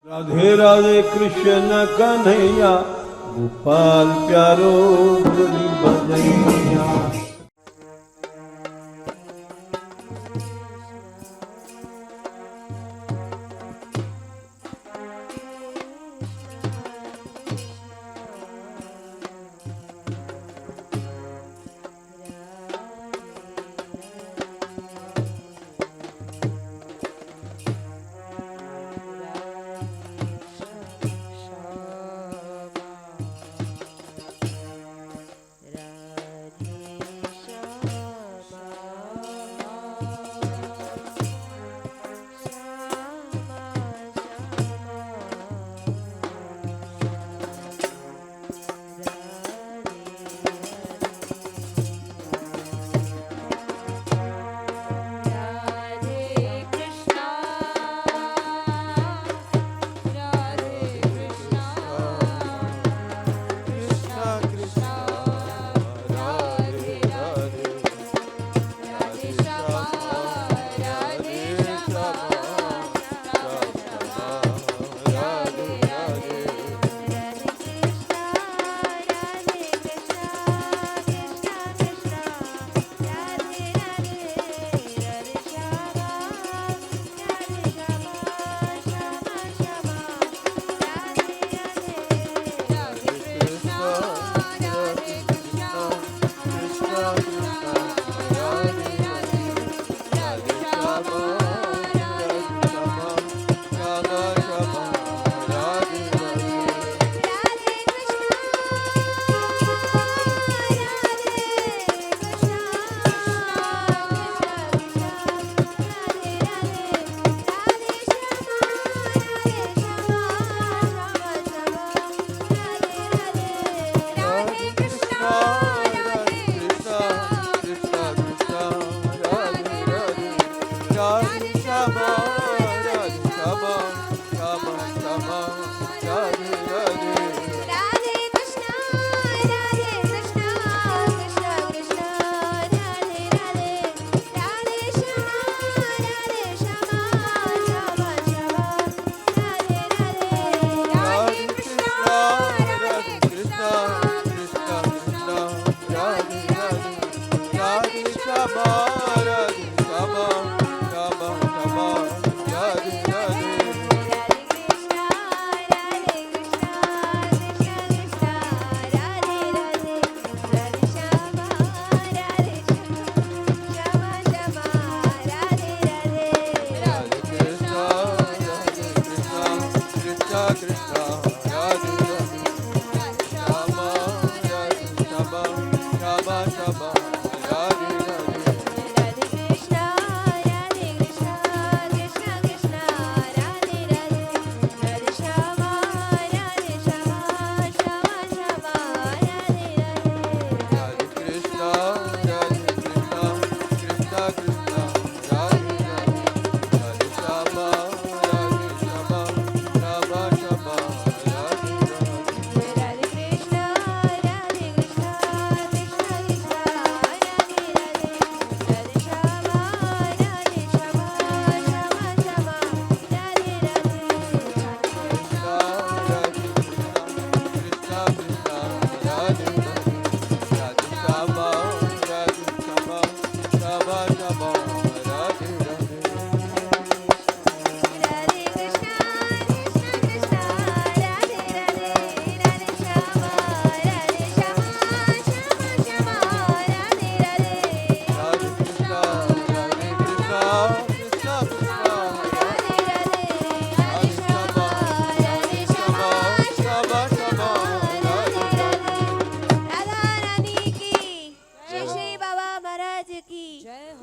राधे राधे कृष्ण कन्हैया, गोपाल प्यारो मुरली बजैया।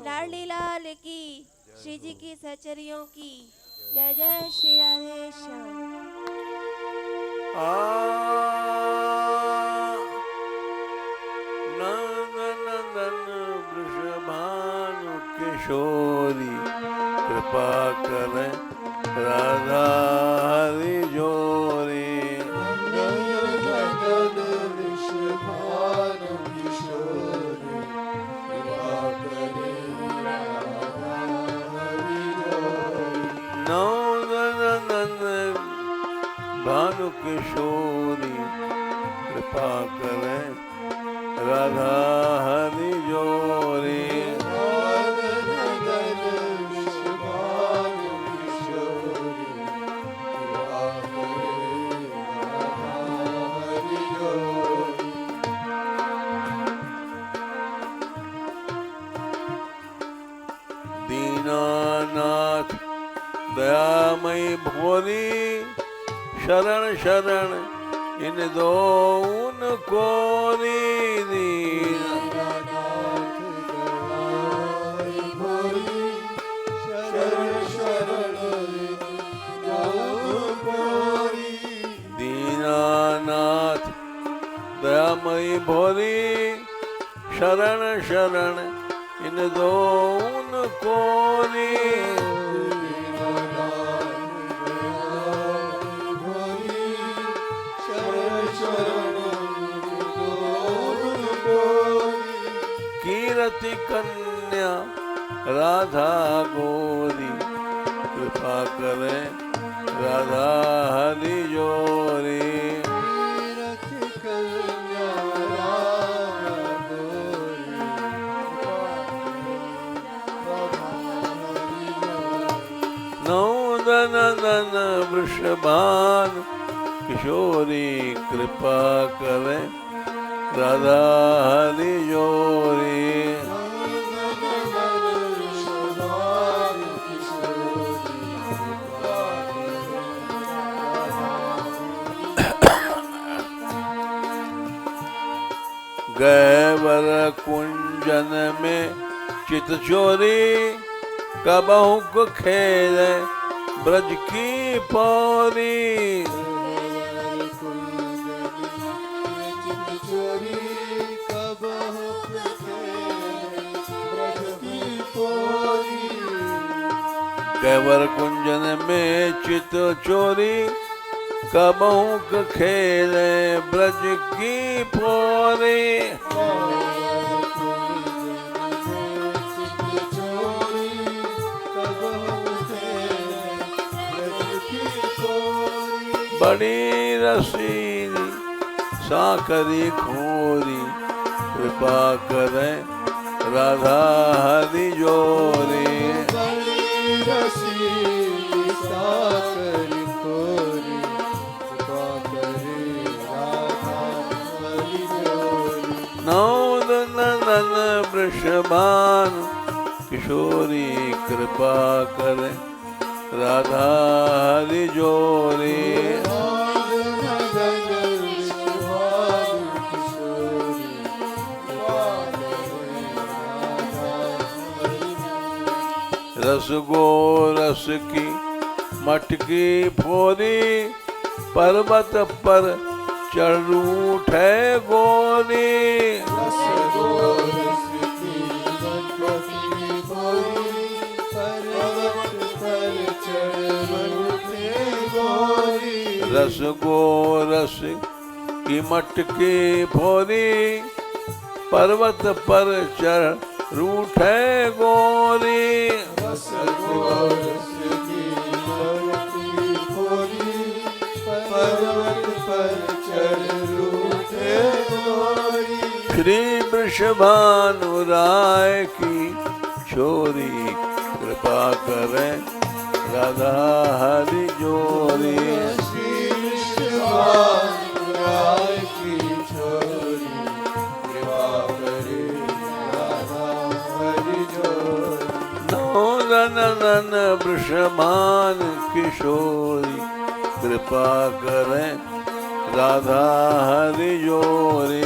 लाडली लाल की, श्री जी की सचरियों की जय जय श्री राधे श्याम। नंदन वृषभानु किशोरी, कृपा करें राधा हरि जोरी। वृषभानु किशोरी, कृपा करें राधा हरि जोरी। नंदन भानु किशोरी कृपा करें राधा हरि जोरी दीनानाथ दयामयी भोली शरण शरण इन दो उनको दीनानाथ दयामयी भोली शरण शरण इन दो उनको कीरति कन्या राधा गोरी कृपा करें राधा हरि जोरी नंदन वृषभान किशोरी कृपा करें राधा हरि जोरी गैवर कुंजन में चित चोरी कबहु को खेले ब्रज की पौरी गैवर कुंजन में चित चोरी कबहु को खेले ब्रज की पौरी बड़ी रसीली साकरी खोरी कृपा करें राधा हरि जोरी नंदन वृषभान किशोरी कृपा करें राधा हरि जोरी रस गो रस की मटकी फोरी पर्वत पर चढ़ उठे गोरी रस गो रस की मटकी फोरी पर्वत पर चढ़ रूठे गोरी श्री वृषभानु राय की छोरी कृपा करें राधा हरि जोरी नंदन वृषभान किशोरी कृपा करें राधा हरि जोरी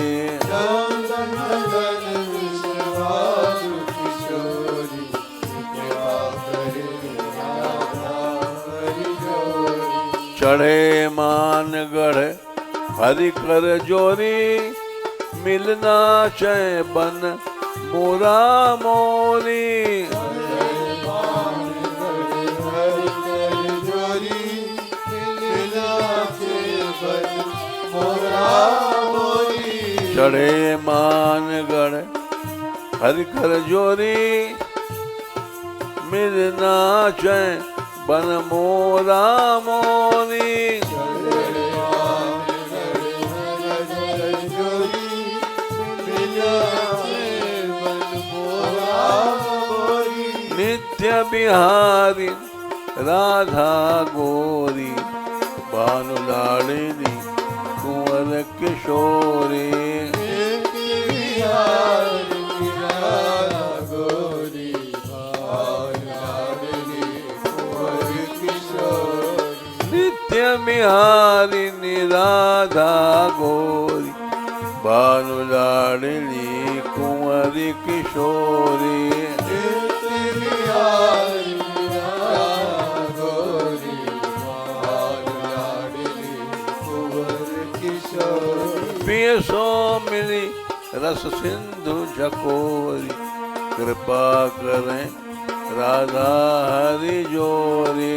चढ़े मानगढ़ हरि कर जोरी मिलना चै बन मोरा मोरी चढ़े मानगढ़ हरि कर जोरी मिलना चै बन मोरा मोरी बिहारी राधा गोरी भानु लाड़ली कुंवर किशोरी नित्य बिहारी राधा गोरी भानु लाड़ली कुंवरी किशोरी पिय सो मिली रस सिंधु झकोरी कृपा करें राधा हरि जोरी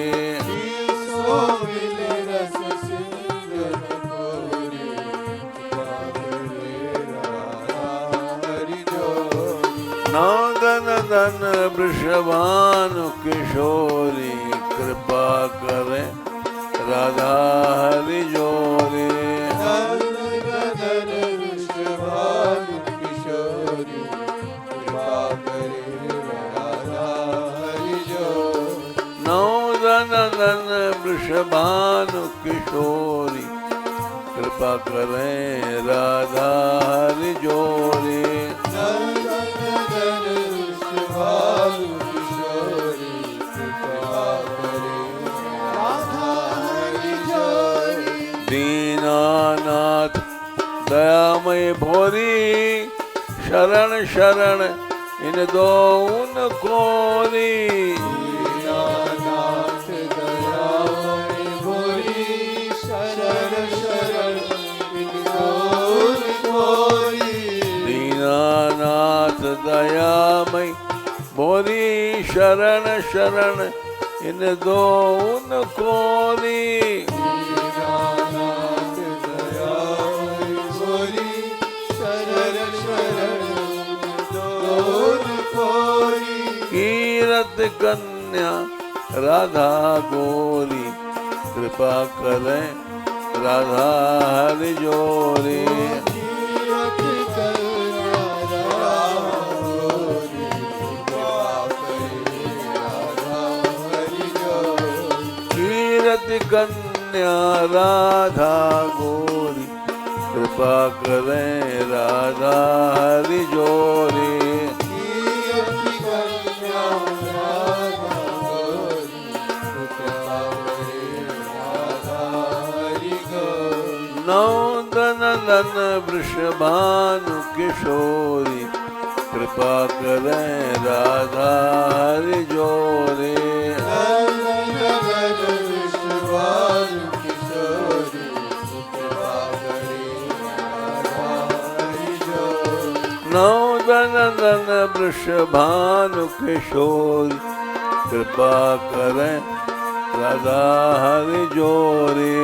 नौदन दन वृषभानु किशोरी कृपा करें राधा हरि जोरी नौदन वृषभानु किशोरी कृपा करें राधा हरि जोरी दीनानाथ दयामय भोरी शरण शरण इन दो उन कोरी दीनानाथ दयामय भोरी शरण शरण इन दो उन कोरी कीरत कन्या राधा गोरी कृपा करें राधा हरि जोरी कीरत कन्या राधा गोरी कृपा करें राधा हरि जोरी नौदन दन वृषभानु किशोरी कृपा करें राधा हरि जोरी नौदन दन वृषभानु किशोरी कृपा करें राधा हरि जोरी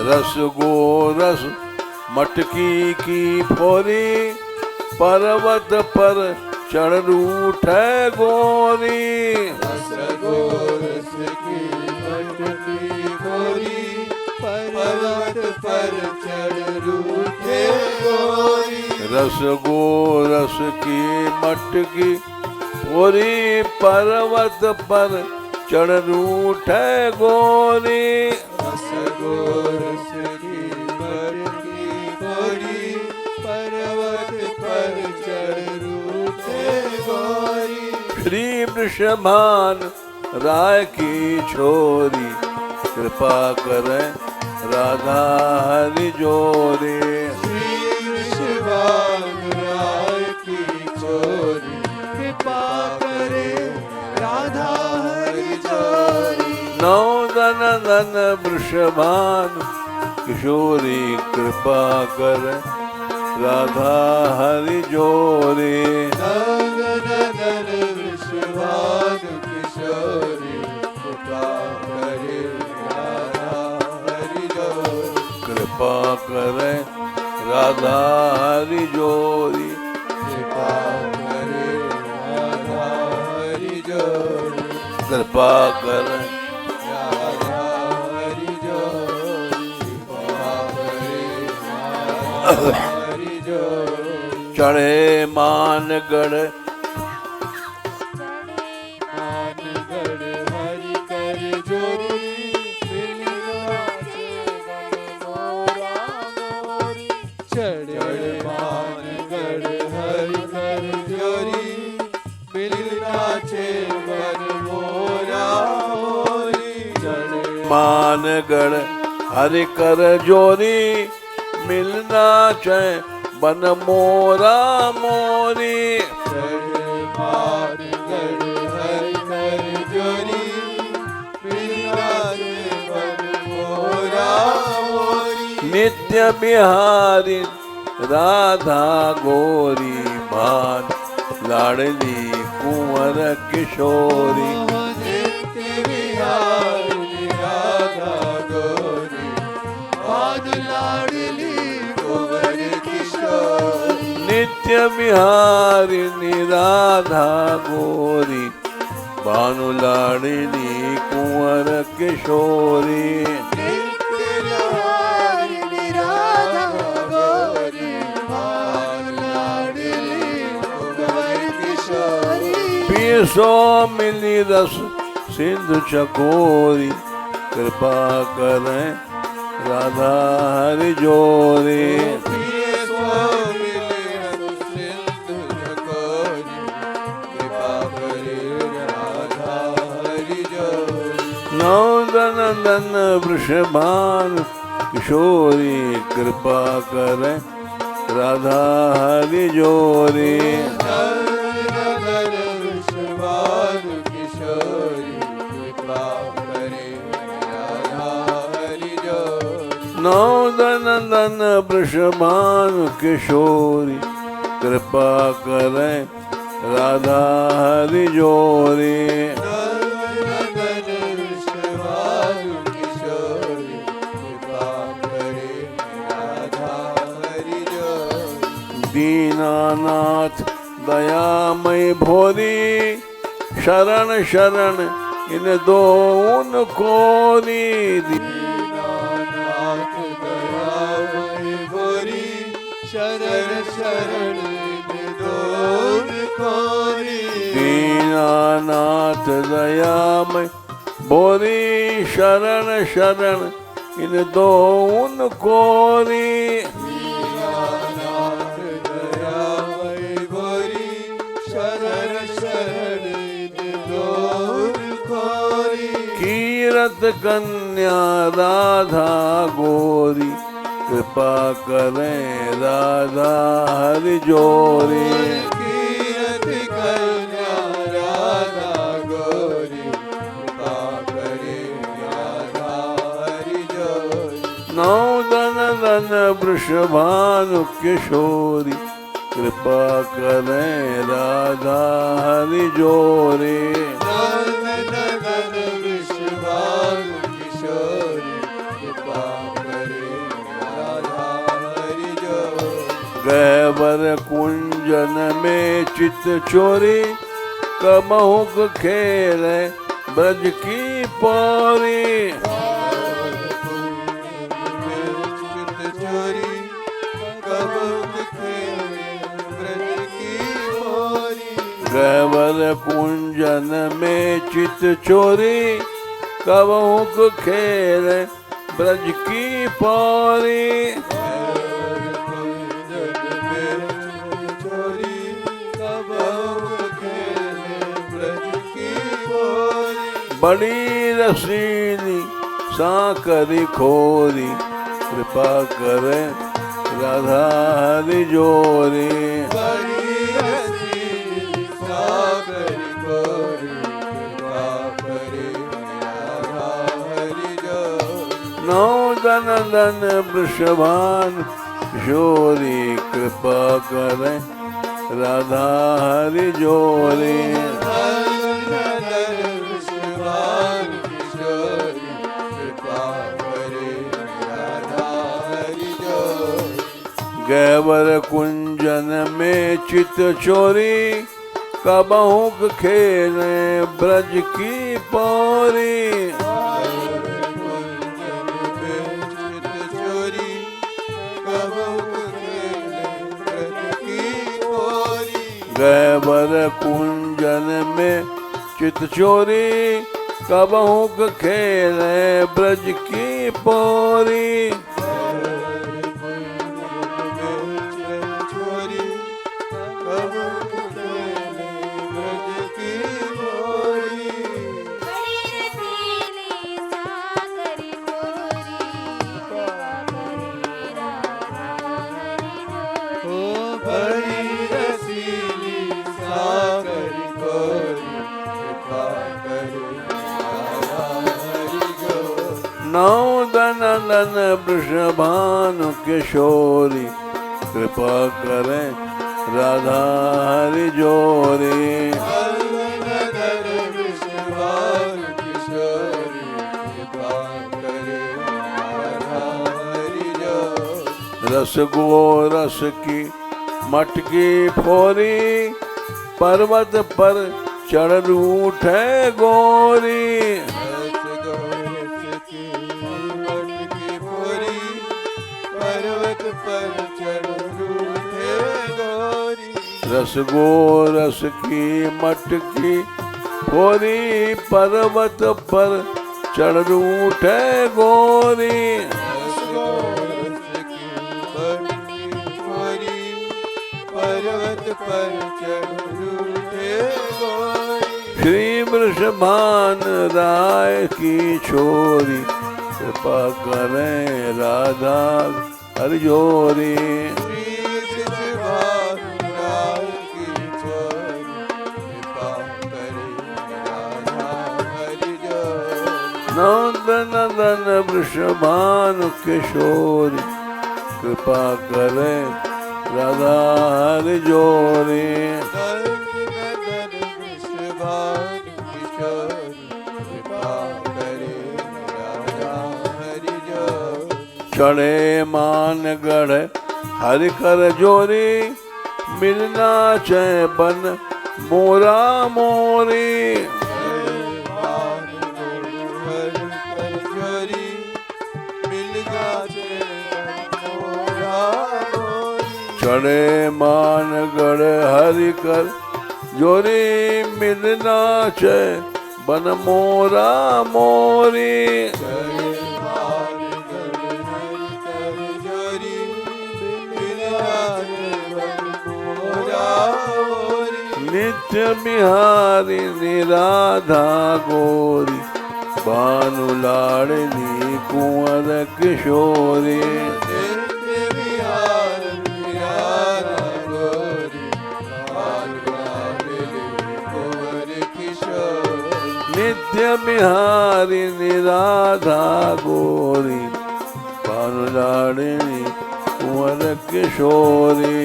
रस गो रस मटकी की फोरी पर्वत पर चढ़ रूठे गोरी रस गो रस की मटकी फोरी पर्वत पर चढ़ रूठे गोरी रस गो रस की मटकी फोरी पर्वत पर चढ़ रूठे गोरी रस गो रस की मटकी फोरी पर्वत पर चढ़ रूठे गोरी श्री वृषभान राय की छोरी कृपा करें राधा हरि जोरी श्री वृषभान राय की छोरी कृपा करे राधा हरि जोरी नौदन दन वृषभान किशोरी कृपा करें राधा हरि जोरी नंदन नंदन वृषभान किशोरी कृपा करे राधा हरि जोरी कृपा करें राधा हरि जोरी कृपा करे राधा हरि जोरी कृपा करें राधा हरि जोरी कृपा करे हरि जोरी चढ़े मानगढ़ मानगढ़ हरि कर जोरी चढ़े मानगढ़ हरि कर जोरी मिलना छे वन मोरा मोरी चढ़े मानगढ़ हरि कर जोरी मिलना चे बन मोरा मोरी चढ़े मानगढ़ हरि कर जोरी मिलना छे वन मोरा मोरी नित्य बिहारी राधा गोरी मान लाडली कुंवर किशोरी नित्य विहारी राधा गोरी मान लाडली कुंवर किशोरी नित्य बिहारी राधा गोरी भानु लाडली कुंवर किशोरी नित्य विहारी राधा गोरी मान लाडली कुंवर किशोरी पीसो मिली रस सिंधु चकोरी कृपा करें राधा हरि जोरी प्रिय स्वामी सिंधु चकोरी कृपा करे राधा हरि जोरी नौदन दन वृषभान किशोरी कृपा करें राधा हरि जोरी नंदन विश्ववान किशोरी कृपा करे राधा हरि जोरी नौदन दन वृषभान किशोरी कृपा करें राधा हरि जोरी नंदन विश्ववान किशोरी कृपा करे राधा हरि जोरी दीनानाथ दयामय भोरी शरण शरण इन दोन कोरी दीनानाथ दयामय भोरी शरण शरण दोन कोरी दीनानाथ दयामय भोरी शरण शरण इन दोन कोरी दीनानाथ दयामय भोरी शरण शरण दोन कोरी कीरत कन्या राधा गोरी कृपा करें राधा हरि जोरी कीरति कन्या राधा गोरी कृपा करे राधा हरि जोरी नौदन दन वृषभानु किशोरी कृपा करें राधा हरि जोरी नंदन विश्ववान किशोरी कृपा करे राधा हरि जोरी गैबर कुंजन में चित चोरी कमहुक खेले ब्रज की पौरी चित चोरी कबूक खेले ब्रज की मोरी गैबर कुंजन में चित चोरी कबहुक खेले ब्रज की पौरी चोरी कबूक खेले ब्रज की मोरी बड़ी रसीली साकरी खोरी कृपा करे राधा हरि जोरी बड़ी हसीनी सागर गोरी कृपा करे राधा हरि जोरी नौदन दन वृषभान किशोरी कृपा करें राधा हरि जोरी नंदन विश्ववान किशोरी कृपा करे राधा हरि जोरी गैबर कुंजन में चित चोरी कबहुक खेले ब्रज की पौरी चोरी कबूक गैबर कुंजन में चित चोरी कबहू खेले ब्रज की पोरी छोरी कब खेले ब्रज की गोरी बड़ी रसीली सागरी गोरी कृपा करे राधा हरि ओ जोरी बड़ी रसीली सागर गोरी कृपा करे राधा हरि जोरी नौ दन दन वृषभानु किशोरी कृपा करें राधा हरि जोरी नगर विश्वान किशोरी कृपा करे राधा हरि जोरी रस गो रस की मटकी फोरी पर्वत पर चढ़ उठे गोरी रस गोरस की मटकी पूरी पर्वत पर चढ़ रूठे गोरी रस गो रस की मटकी फोरी पर्वत पर चढ़ उठे गोरी रस गोरस की मटकी पूरी पर्वत पर चढ़ रूठे गोरी श्री वृषभान राय की छोरी कृपा करें राधा हरि जोरी नंदन नंदन वृषभानु किशोरी कृपा करें राधा हरि जोरी चढ़े मान गढ़ हरि कर जोरी मिलना चे बन मोरा मोरी चढ़े मान गढ़ हरि कर जोरी मिलना चे बन मोरा मोरी नित्य बिहारी निराधा गोरी भानु लाड़नी कुंवर किशोरी नित्य बिहारी निराधा गोरी भानु लाड़नी कुंवर किशोरी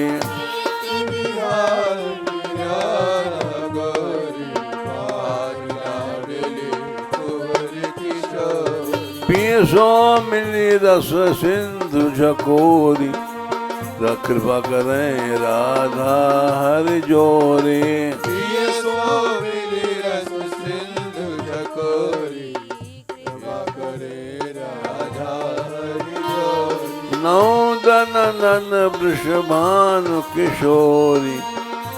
पियसो मिली रस सिंधु झकोरी कृपा करें राधा हरि जोरी नौ दन नन वृषभानु किशोरी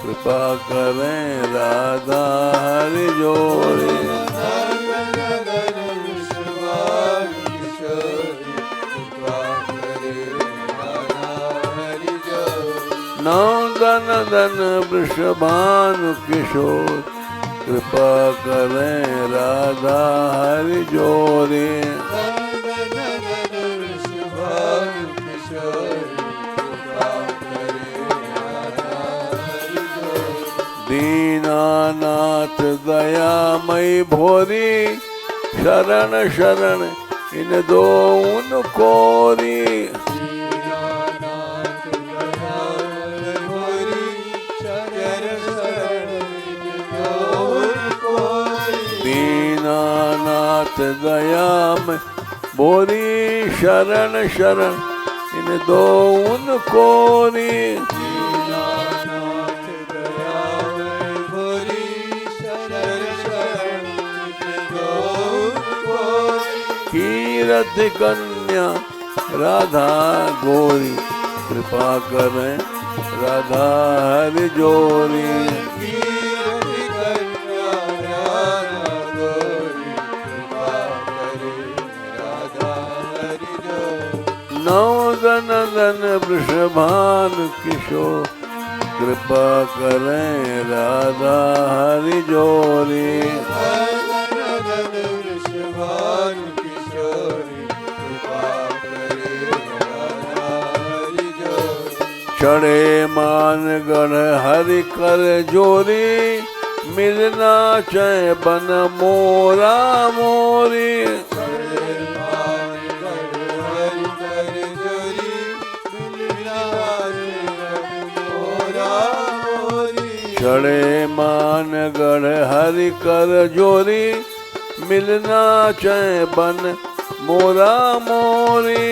कृपा करें राधा हरि जोरी नंदन दन वृषभानु किशोर कृपा करें राधा हरि जोरी दीनानाथ दयामयी भोरी शरण शरण इन दो उन कोरी दीनानाथ दयामय भोरी शरण शरण इन दो उन कोरी कीरति कन्या राधा गोरी कृपा करें राधा हरि जोरी कीर्ति कन्या राधा गोरी कृपा करे राधा हरि जोरी नवदन दन वृषभान किशोर कृपा करें राधा हरि जोरी नंदन वृषभान किशोरी कृपा करे राधा हरि जोरी चढ़े मान गण हरि कर जोरी मिलना चय बन मोरा मोरी चढ़े मान गढ़ हरि कर जोरी मिलना चय बन मोरा मोरी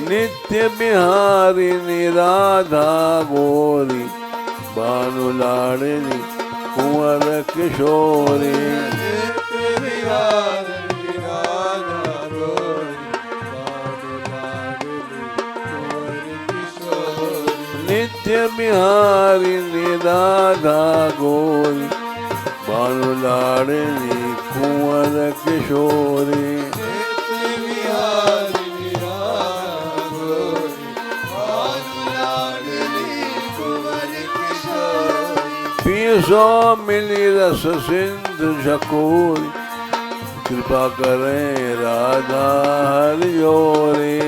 नित्य बिहारी निराधा गोरी भानु लाडली कुंवर किशोरी नित्य बिहारी निराधा गोरी भानु लाडली कुंवर किशोरी पियो मिली रस सिंधु झकोरी कृपा करें राधा हरि जोरी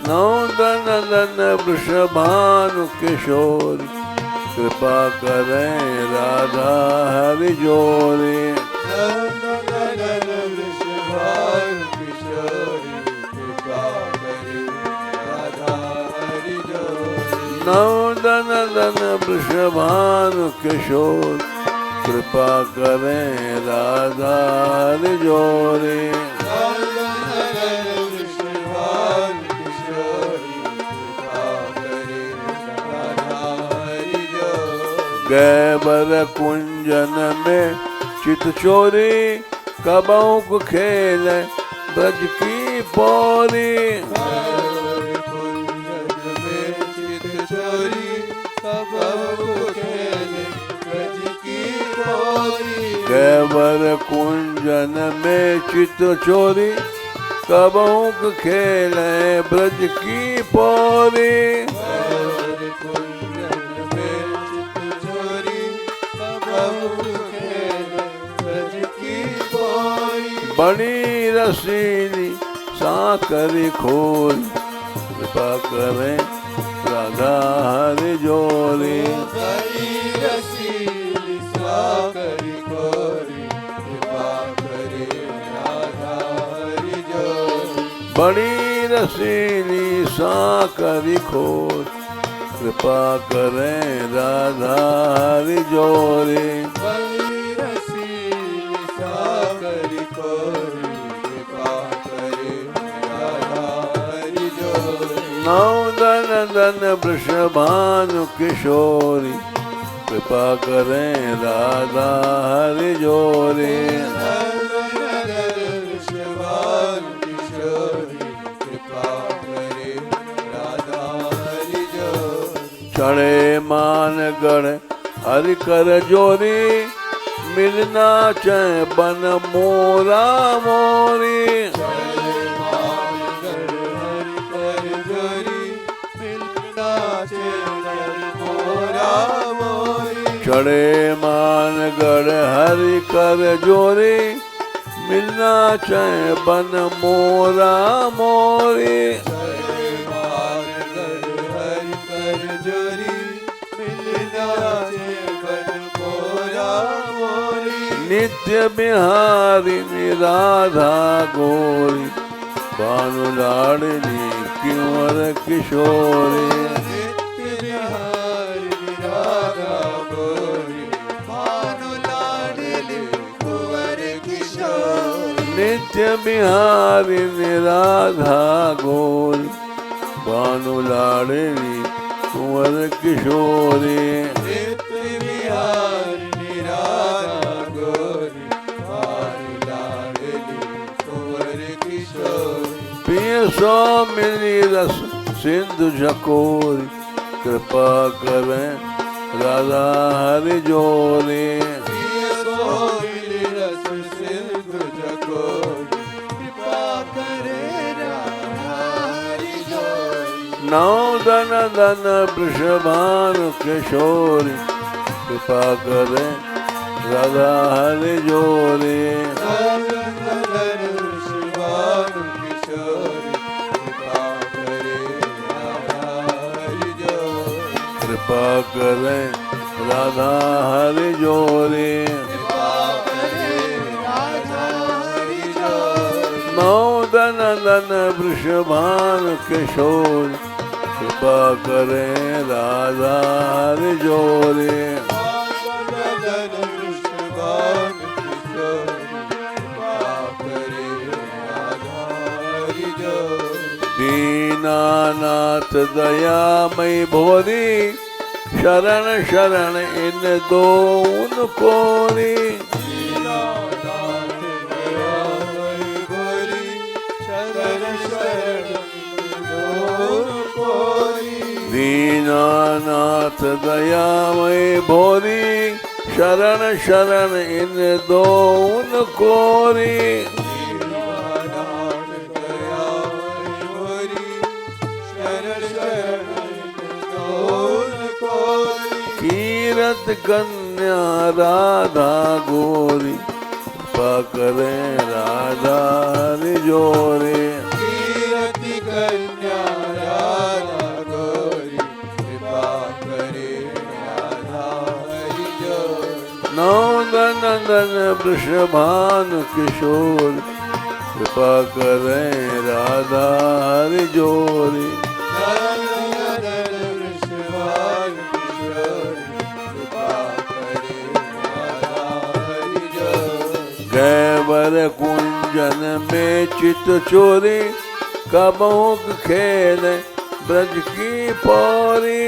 नवदन दन वृषभानु किशोरी कृपा करें राधा हरि जोरी नवदन दन वृषभानु किशोर कृपा करें राधा हरि जोरी गैबर कुंजन में चित चोरी कबहु को खेल ब्रज की पौरी गैबर कुंजन में चित चोरी कबहु को खेले ब्रज की पौरी बड़ी रसीली साकरी खोल कृपा करें राधा हरि जोरी बड़ी रसीली साकरी खोल कृपा करें राधा हरि जोरी नवदन दन वृषभानु किशोरी कृपा करें राधा हरि जोरी चढ़े मान गढ़ हरि कर जोरी मिलना चय बन मोरा मोरी चढ़े मान गढ़ हरि कर जोरी मिलना चय बन मोरा मोरी नित्य बिहारी निराधा गोरी भानु लाडली कुंवर किशोरी नित्य बिहारी निराधा गोरी भानु लाडली कुंवर किशोरी नित्य बिहारिणी राधा गोरी भानु लाडली कुंवर किशोरी पिय स्वामिनी रस सिंधु झकोरी कृपा करें राधा हरि जोरी प्रिय सोमिली रस सिंधु झकोरी कृपा करे राधा हरि जोरी नौ धन धन वृषभानु किशोरी कृपा करें राधा हरि जोरी शिवानु किशोरी कृपा करे राधा हरि जोरी कृपा करें राधा हरि जोरी कृपा करे राधा हरि जोरी नौ धन धन वृषभानु किशोरी कृपा करें राधा हरि जोरी दीनानाथ दयामयी भोरी शरण शरण इन दोन कोरी दीनानाथ दयामयी भोरी शरण शरण इन दोन कोरी कीरत कन्या राधा गोरी कृपा करें राधा हरि जोरी कीरति कन्या राधा गोरी कृपा करे राधा हरि जोरी नौ धन धन वृषभानु किशोरी कृपा करें राधा हरि जोरी गैवर कुंजन में चित चोरी कबोक खेल ब्रज की पौरी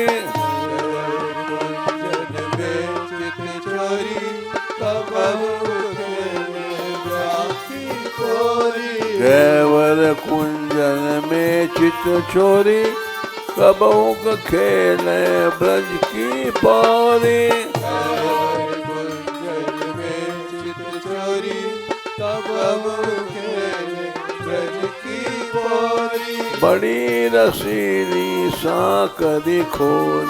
गैवर कुंजन में चित चोरी कबोक खेल ब्रज की पौरी बड़ी रसीली साकरी खोल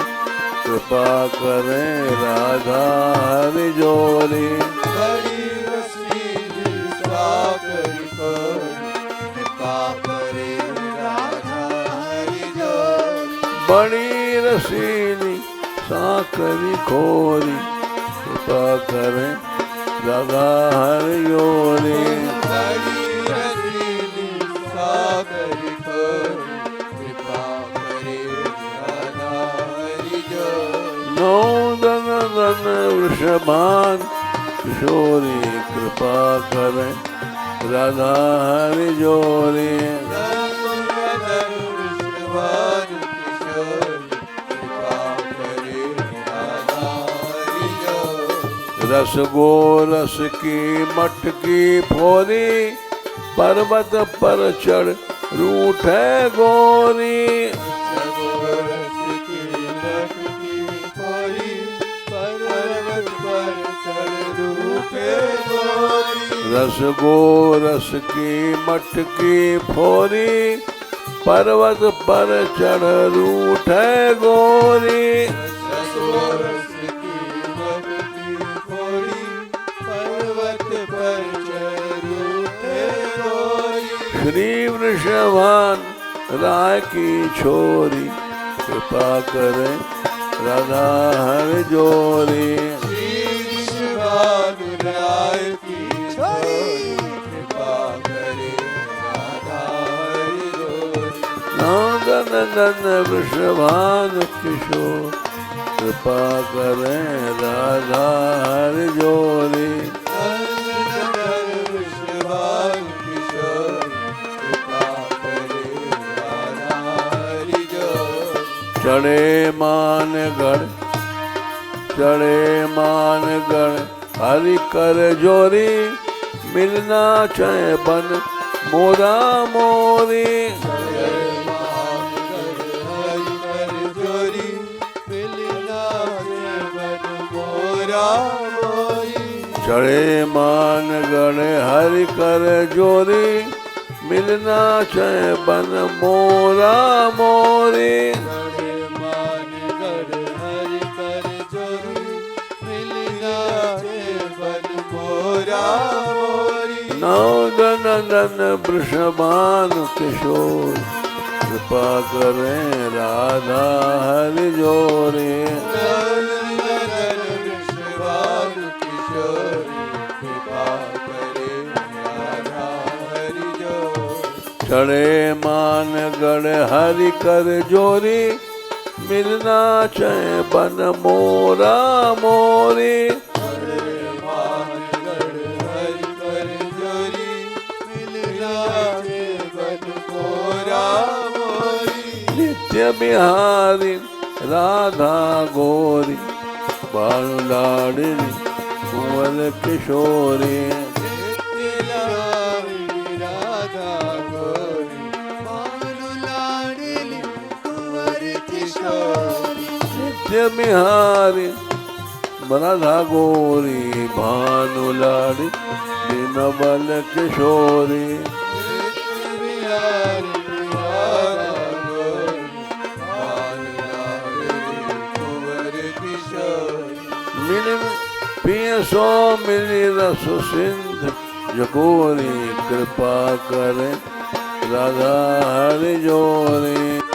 कृपा करें राधा हरि जोरी बड़ी रसीली साकरी खोल कृपा करे राधा हरि जोरी बड़ी रसीली साकरी खोरी कृपा करें राधा हरि जोरी बड़ी रसीली साकरी खोल कृपा करे राधा हरि जोरी नौ धन धन वृषभान किशोरी कृपा करें राधा हरि जोरी रस गो रस की मटकी फोरी पर्वत पर चढ़ रूठे गोरी रस गो रस की मटकी फोरी पर्वत पर चढ़ रूठे गोरी श्री वृषभान राय की छोरी कृपा करें राधा हरि जोरी नंदन नंदन वृषभान किशोर कृपा करें राधा हरि जोरी चढ़े मान गण हरि कर जोरी मिलना चाहे बन मोरा मोरी चढ़े मान गण हरि कर जोरी मिलना चाहे बन मोरा मोरी नंदन वृषभान किशोर कृपा करें राधा हरि जोरे चढ़े मान गढ़ हरि कर जोरी मिलना चाहे बन मोरा मोरी नित्य बिहारी राधा गोरी बाणु लाडली कुंवर किशोरी नित्य बिहारी राधा गोरी भानु लाडी दिन बल किशोरी मिलन पिय सो मिली रस सिंध जकोरी कृपा करे राधा हरि जोरी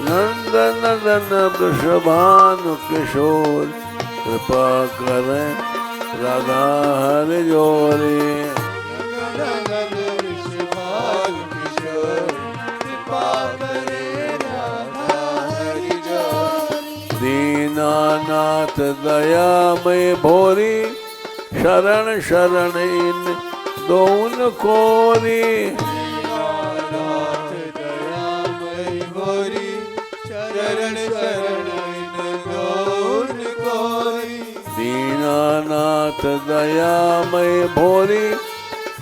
नंदन वृषभानु किशोर कृपा करे राधा हरि जोरी दीनानाथ दयामय भोरी शरण शरण इन दोन कोरी दीनानाथ दयामय भोरी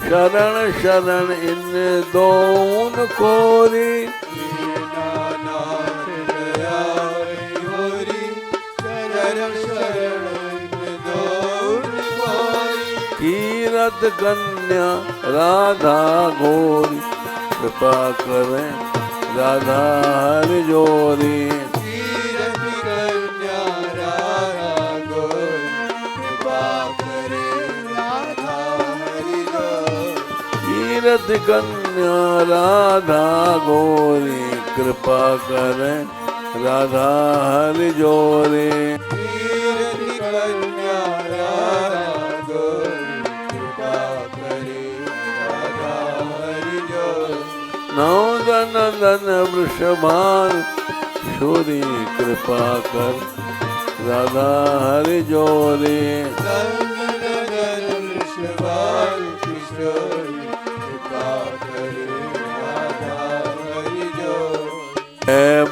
शरण शरण इन दोन कोरी कीरत कन्या राधा गोरी कृपा करें राधा हरि जोरी कीरत कन्या राधा गोरी कृपा करें राधा हरि जोरी नंदन वृषभान किशोरी कृपा कर राधा हरि जोरी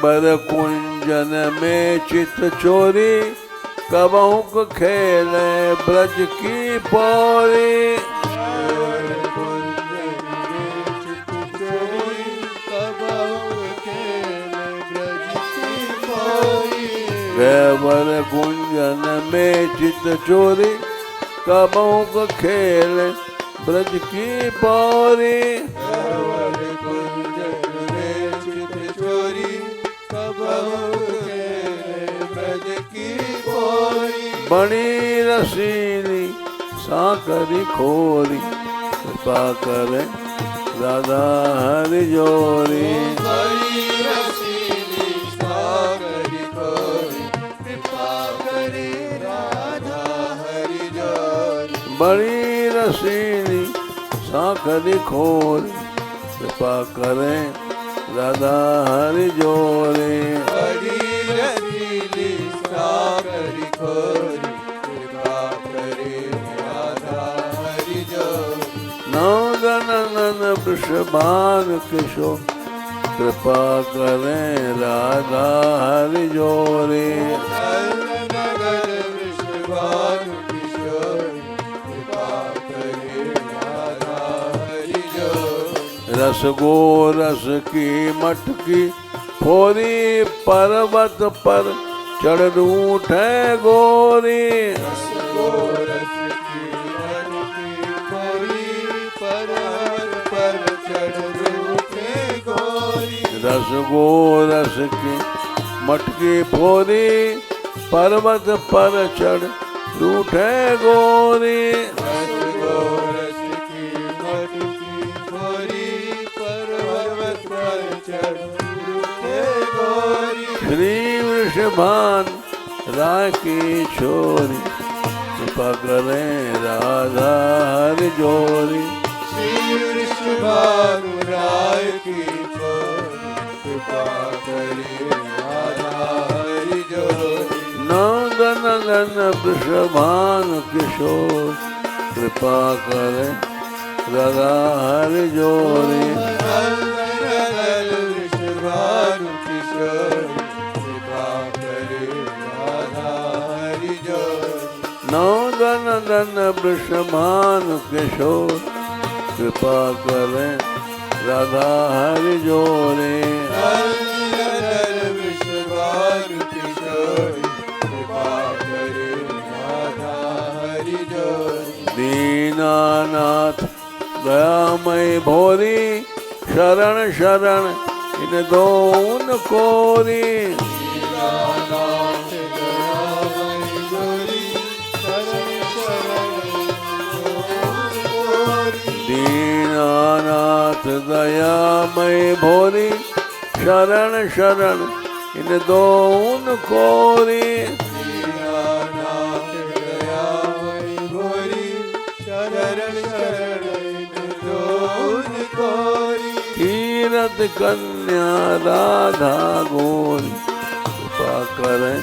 बर कुंजन में चित चोरी कबहु खेले ब्रज की पौरी बर कुंजन में चित चोरी कबहु खेल ब्रज की पौरी बड़ी रसीली साकरी खोरी कृपा करे राधा हरि जोरी बड़ी रसीली साकरी खोरी कृपा करे राधा हरि जोरी कृपा करे राधा हरि जोरी नंदन वृषभानु किशोर कृपा करें राधा हरि जोरे। नंदन वृषभानु किशोर कृपा करे राधा हरि जोरे। रस गो रस की मटकी फोरी पर्वत पर चढ़ रूठे गोरी। रस गोरस की मटकी फोरी पर्वत पर चढ़ रूठे गोरी। रस गो रस की मटकी फोरी पर्वत पर चढ़ रूठे गोरी। रस गोरस की मटकी फोरी पर्वत पर चढ़ रूठे गोरी। श्री वृषभान राय की छोरी कृपा करें राधा हरि जोरी। श्री वृषभानु राय की छोरी कृपा करे राधा हरि जोरी। नंदन नंदन वृषभानु किशोर कृपा करें राधा हरि जोरी। नंदन वृषभानु किशोर कृपा करे राधा हरि जोरी। नंदन नंदन वृषभानु किशोर कृपा करें राधा हरि जोरे। नंदन वृषभानु किशोर कृपा करे राधा हरि जोरी। दीनानाथ दयामय भोरी शरण शरण इन दोन कोरी। दीनानाथ दयामय गोरी शरण शरण गोरी। दीनानाथ दयामय भोरी शरण शरण इन दोन कोरी। दीनानाथ दयामय गोरी शरण शरण दोन गोरी। तीरथ कन्या राधा गोरी कृपा करें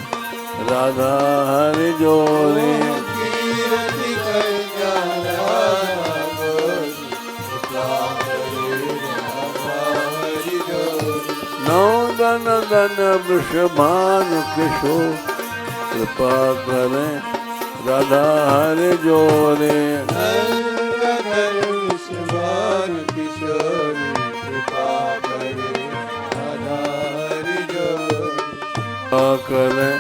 राधा हरि जोरी। कीर्ति कन्या राधा गोरी कृपा करे राधा हरि जोरी। नंदन नंदन वृषभानु किशोर कृपा करें राधा हरि जोरे। नंदन वृषभानु किशोर कृपा करे राधा हरि जोरी। कृपा करें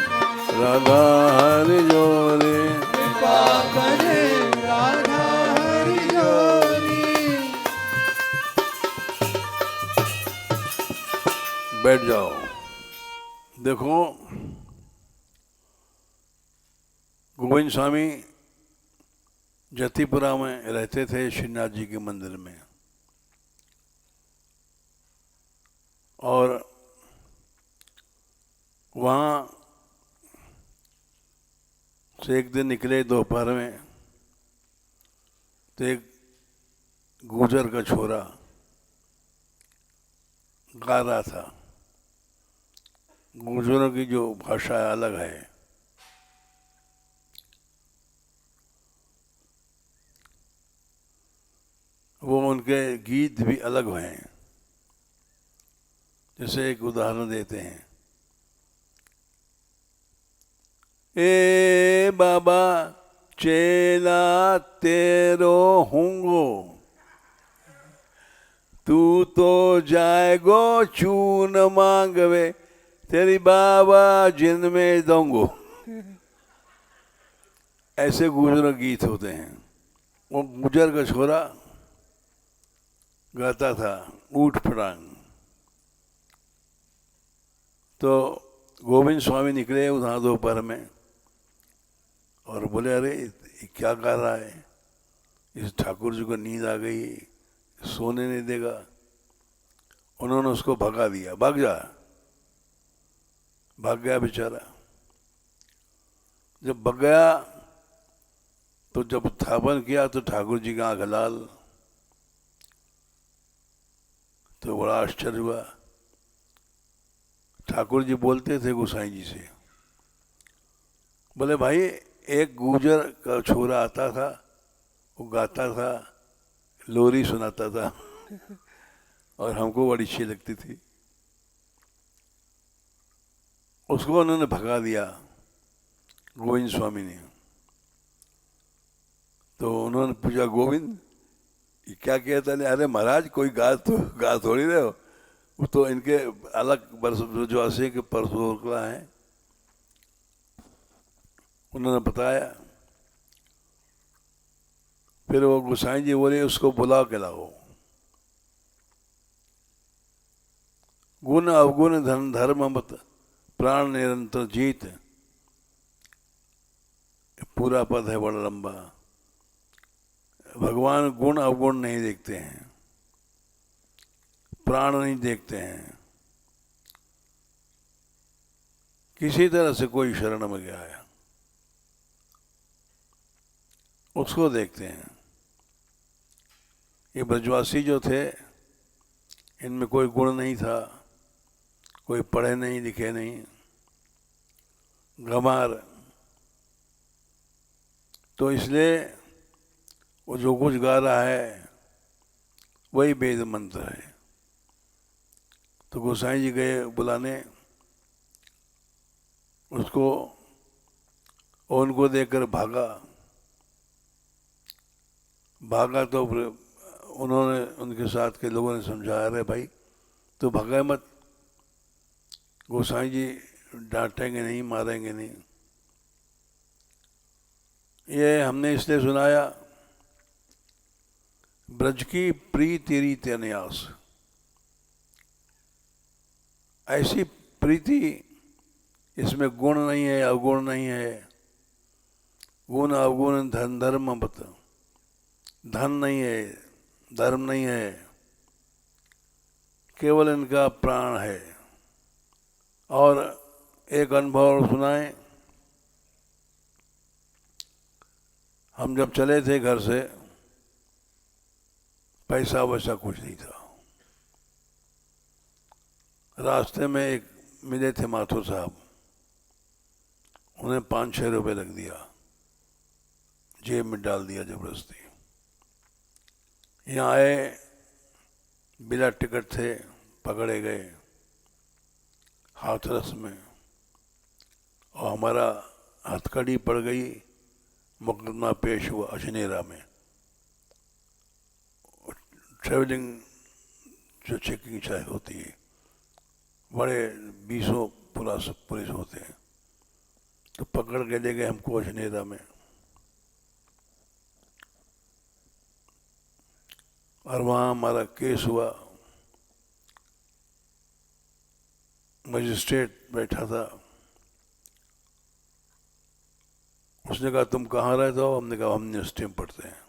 राधा हरि जोरे। कृपा करे राधा हरि जोरी। बैठ जाओ। देखो गोविंद स्वामी जतिपुरा में रहते थे श्रीनाथ जी के मंदिर में, और वहाँ से एक दिन निकले दोपहर में, तो एक गुजर का छोरा गा रहा था। गुजरों की जो भाषा अलग है, वो उनके गीत भी अलग हैं। जैसे एक उदाहरण देते हैं, ए बाबा चेला तेरो हूँगो, तू तो जाएगो चून मांगवे, तेरी बाबा जिन में दूंगो। ऐसे गुजर गीत होते हैं। वो गुजर का छोरा गाता था ऊट फटांग। तो गोविंद स्वामी निकले उधर दोपहर में और बोले, अरे ये क्या गा रहा है, इस ठाकुर जी को नींद आ गई, सोने नहीं देगा। उन्होंने उसको भगा दिया, भाग जा। भाग गया बेचारा। जब भाग गया तो जब स्थापन किया तो ठाकुर जी का आंख लाल। तो बड़ा आश्चर्य हुआ। ठाकुर जी बोलते थे गोसाई जी से, बोले भाई एक गुजर का छोरा आता था, वो गाता था, लोरी सुनाता था और हमको बड़ी अच्छी लगती थी। उसको उन्होंने भगा दिया गोविंद स्वामी ने। तो उन्होंने पूछा, गोविंद ये क्या कहता है? अरे महाराज कोई गा थोड़ी रहे हो, वो तो इनके अलग ब्रजवासी के परशुकला हैं। उन्होंने बताया। फिर वो गोसाई जी बोले, उसको बुला के लाओ। गुण अवगुण धन धर्म मत प्राण निरंतर जीत। पूरा पद है बड़ा लंबा। भगवान गुण अवगुण नहीं देखते हैं, प्राण नहीं देखते हैं। किसी तरह से कोई शरण में गया है उसको देखते हैं। ये ब्रजवासी जो थे, इनमें कोई गुण नहीं था, कोई पढ़े नहीं लिखे नहीं, गंवार। तो इसलिए वो जो कुछ गा रहा है वही वेद मंत्र है। तो गोसाई जी गए बुलाने उसको, और उनको देखकर भागा। तो उन्होंने, उनके साथ के लोगों ने समझाया, अरे भाई तो भागा मत, गोसाई जी डांटेंगे नहीं, मारेंगे नहीं। ये हमने इसलिए सुनाया, ब्रज की प्रीति रीति अन्यास। ऐसी प्रीति, इसमें गुण नहीं है, अवगुण नहीं है। गुण अवगुण धन धर्म मत, धन नहीं है, धर्म नहीं है, केवल इनका प्राण है। और एक अनुभव सुनाए। हम जब चले थे घर से, पैसा वैसा कुछ नहीं था। रास्ते में एक मिले थे माथुर साहब, उन्हें 5-6 रुपये लग दिया, जेब में डाल दिया जबरदस्ती। यहाँ आए, बिना टिकट थे, पकड़े गए हाथरस में, और हमारा हथकड़ी पड़ गई। मुकदमा पेश हुआ अजनेरा में। ट्रेवलिंग जो चेकिंग चाहे होती है, बड़े 20 पुलिस होते हैं। तो पकड़ के ले गए हमको अजनेरा में। और वहाँ हमारा केस हुआ। मजिस्ट्रेट बैठा था। उसने कहा, तुम कहाँ रहते हो? हमने कहा, हम यूनिवर्सिटी में पढ़ते हैं।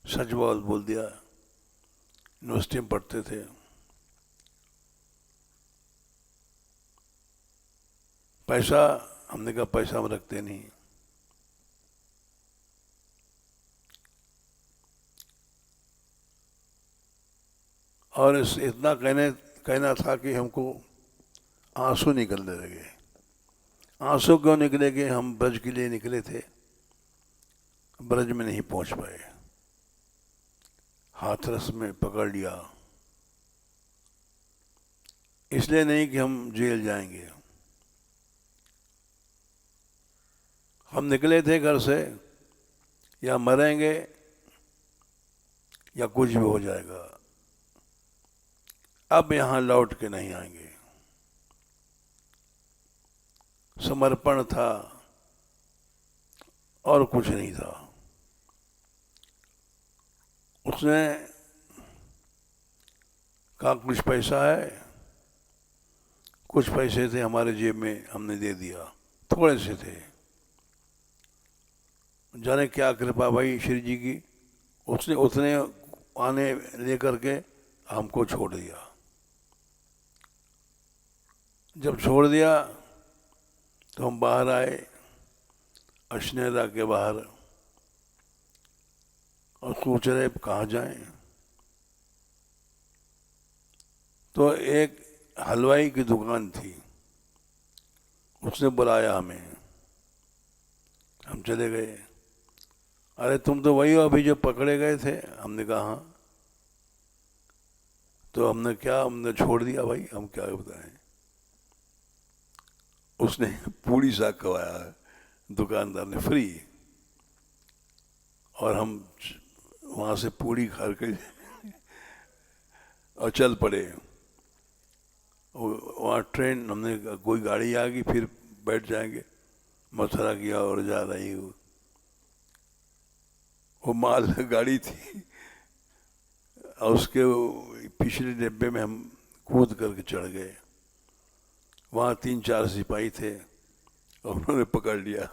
सच बात बोल दिया, यूनिवर्सिटी में पढ़ते थे। पैसा? हमने कहा, पैसा हम रखते नहीं। और इतना कहना था कि हमको आंसू निकलने लगे। आंसू क्यों निकले? कि हम ब्रज के लिए निकले थे, ब्रज में नहीं पहुंच पाए, हाथरस में पकड़ लिया। इसलिए नहीं कि हम जेल जाएंगे। हम निकले थे घर से, या मरेंगे या कुछ भी हो जाएगा, अब यहाँ लौट के नहीं आएंगे। समर्पण था और कुछ नहीं था। उसने कहा, कुछ पैसा है? कुछ पैसे थे हमारे जेब में, हमने दे दिया। थोड़े से थे, जाने क्या कृपा भाई श्री जी की। उसने उतने आने लेकर के हमको छोड़ दिया। जब छोड़ दिया तो हम बाहर आए, अशनेरा के बाहर, और सोच रहे कहाँ जाएं। तो एक हलवाई की दुकान थी, उसने बुलाया हमें। हम चले गए। अरे तुम तो वही हो अभी जो पकड़े गए थे। हमने कहा हाँ। तो हमने छोड़ दिया भाई, हम क्या बताएं। उसने पूड़ी साग खवाया दुकानदार ने फ्री, और हम वहां से पूड़ी खा के और चल पड़े। वहाँ ट्रेन, हमने कोई गाड़ी आ गई, फिर बैठ जाएंगे। मथुरा किया और जा रही हूँ। वो माल गाड़ी थी और उसके पिछले डिब्बे में हम कूद करके चढ़ गए। वहाँ 3-4 सिपाही थे और उन्होंने पकड़ लिया।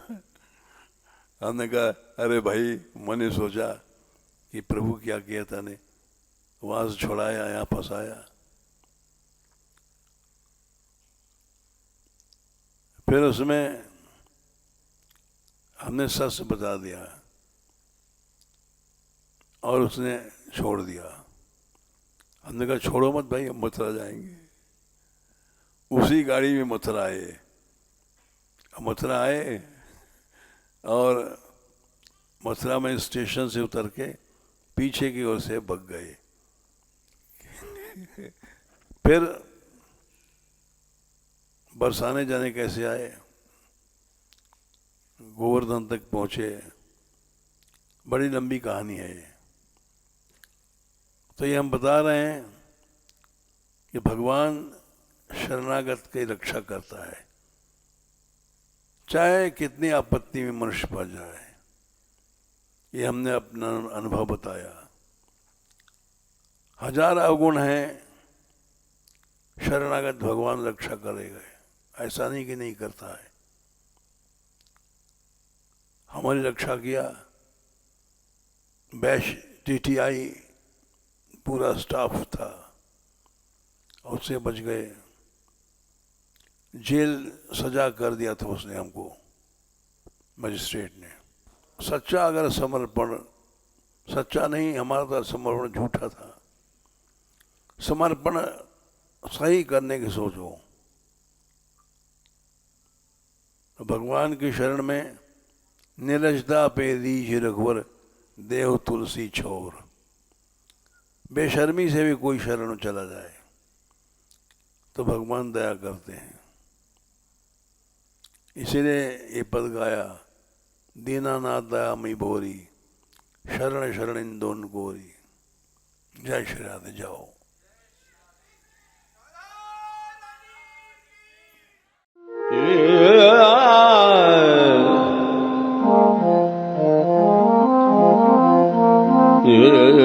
हमने कहा अरे भाई, मैंने सोचा कि प्रभु क्या किया था ने, वहाँ से छुड़ाया, यहाँ फंसाया। फिर उसमें हमने सच बता दिया और उसने छोड़ दिया। हमने कहा छोड़ो मत भाई, हम मथुरा जाएंगे। उसी गाड़ी में मथुरा आए। मथुरा आए और मथुरा में स्टेशन से उतर के पीछे की ओर से भाग गए। फिर बरसाने जाने कैसे आए, गोवर्धन तक पहुंचे। बड़ी लंबी कहानी है ये। तो ये हम बता रहे हैं कि भगवान शरणागत की रक्षा करता है, चाहे कितनी आपत्ति में मनुष्य पड़ जाए। ये हमने अपना अनुभव बताया। 1000 अवगुण हैं, शरणागत भगवान रक्षा करेगा, ऐसा नहीं कि नहीं करता है। हमारी रक्षा किया। बैश टीटीआई पूरा स्टाफ था, उससे बच गए। जेल सजा कर दिया था उसने हमको, मजिस्ट्रेट ने। सच्चा अगर समर्पण, सच्चा नहीं, हमारा तो समर्पण झूठा था। समर्पण सही करने की सोचो। भगवान की शरण में निरजता पे दीज रघुवर, देव तुलसी छोर। बेशर्मी से भी कोई शरण चला जाए तो भगवान दया करते हैं। इसीलिए ये पद गाया, दीनानाथ दयामयी भोरी, शरण शरण इन दोन गोरी। जय श्री राधे। जाओ। Yeah.